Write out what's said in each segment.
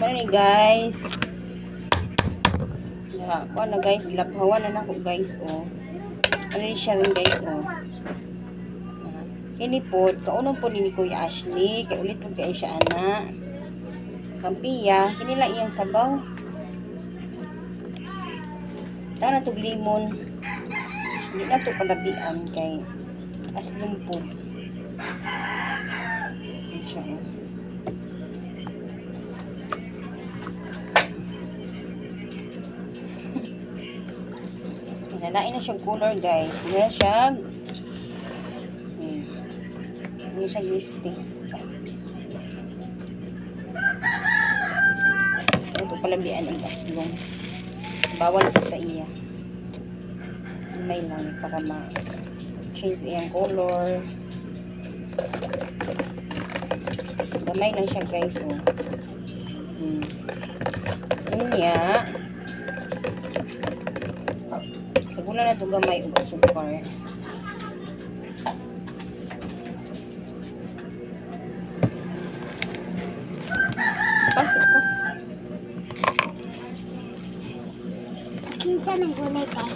Ano ni guys? Ya, ko na guys, gilabhawan na nako guys oh. Ano ni siya rin guys oh. Kini pod kaunon po ni Kuya Ashley, kay ulit pod kay siya ana. Kampiya, kini lang iyang sabaw. Tara na tog limon. Hindi na to palabian kay aslum po. Siya oh. Nalain na siyang color guys. Meron siyang meron siyang listy. Ito palabian ang aslong. Bawal pa sa iya. May lang para ma-change iyang color. Gamay lang siya guys oh. Niya. Saguna na ito gamay o asukar. Pasok ko. Kinsa nang gulay kay?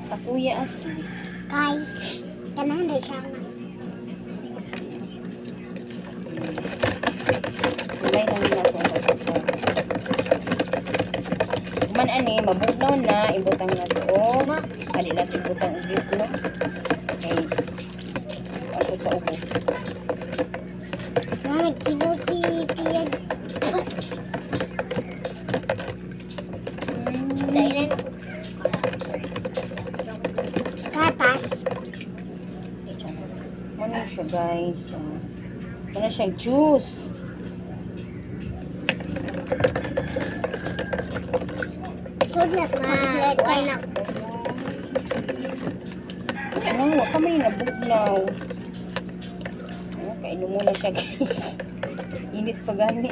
Takuya asli. Kay kanahan na siya nga. Gamay lang nila ito ang asukar. Man ani, mabugnaw na, ibutang na ito. Hali lang ibutang ulit, no? Okay. Ako sa ubo. Nagkilo si Piyag. Katas. Ano siya guys? Ano siya juice? Sud na sa kuan na. Ano, wala ka may nabugnaw. Kainom muna siya guys. Init pa gani.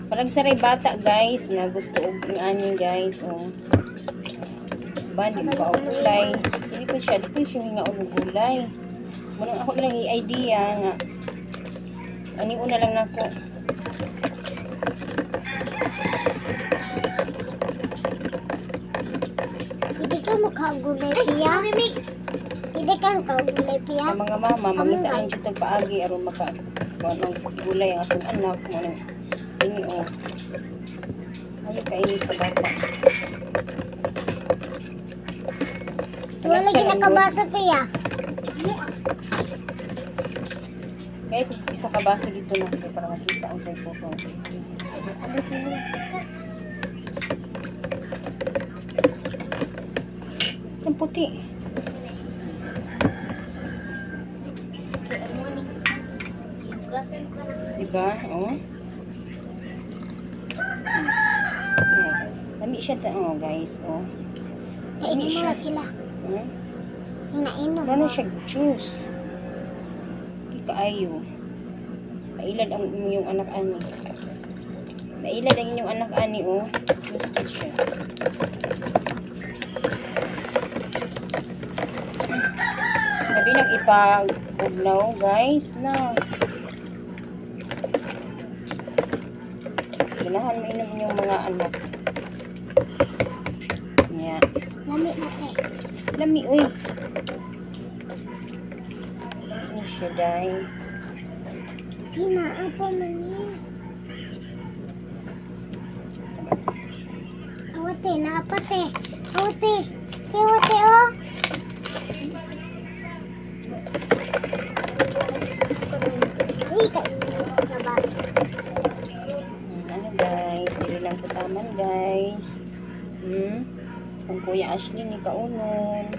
Parang saray bata guys na gusto og ani guys oh. Ba di pa og gulay. Dili ko siya nga og gulay. Muna ako lang i-idea nga. Ani una lang nako. Hindi ka makagulay piya. Hindi ka makagulay piya. Sa mga mama, mangita lang siya tagpaagi aron maka ng gulay ang atong anak mo nang ini oh. Ayo kay sa bata. Wala ginakabaso piya. Kaya kung isa ka baso dito na para makita ang sa photo. Ano ko? Ang puti. Diba? Oh. Lami siya guys. Oh. Kainin mo na sila. Nainom Ano mo. siya juice? Di kaayo. Mailad ang inyong anak ani. Mailad ang inyong anak ani oh. Juice ko siya. Sabi nang ipag-ugnaw guys na. Ganahan mo inom inyong mga anak. Yeah. Lami na te. Lami uy. Ini siya dahil. Pinaapa mo niya. Awate, naapate. Awate. Awate oh. Ano guys, dili lang kutaman guys. Kung Kuya Ashley ni kaunon.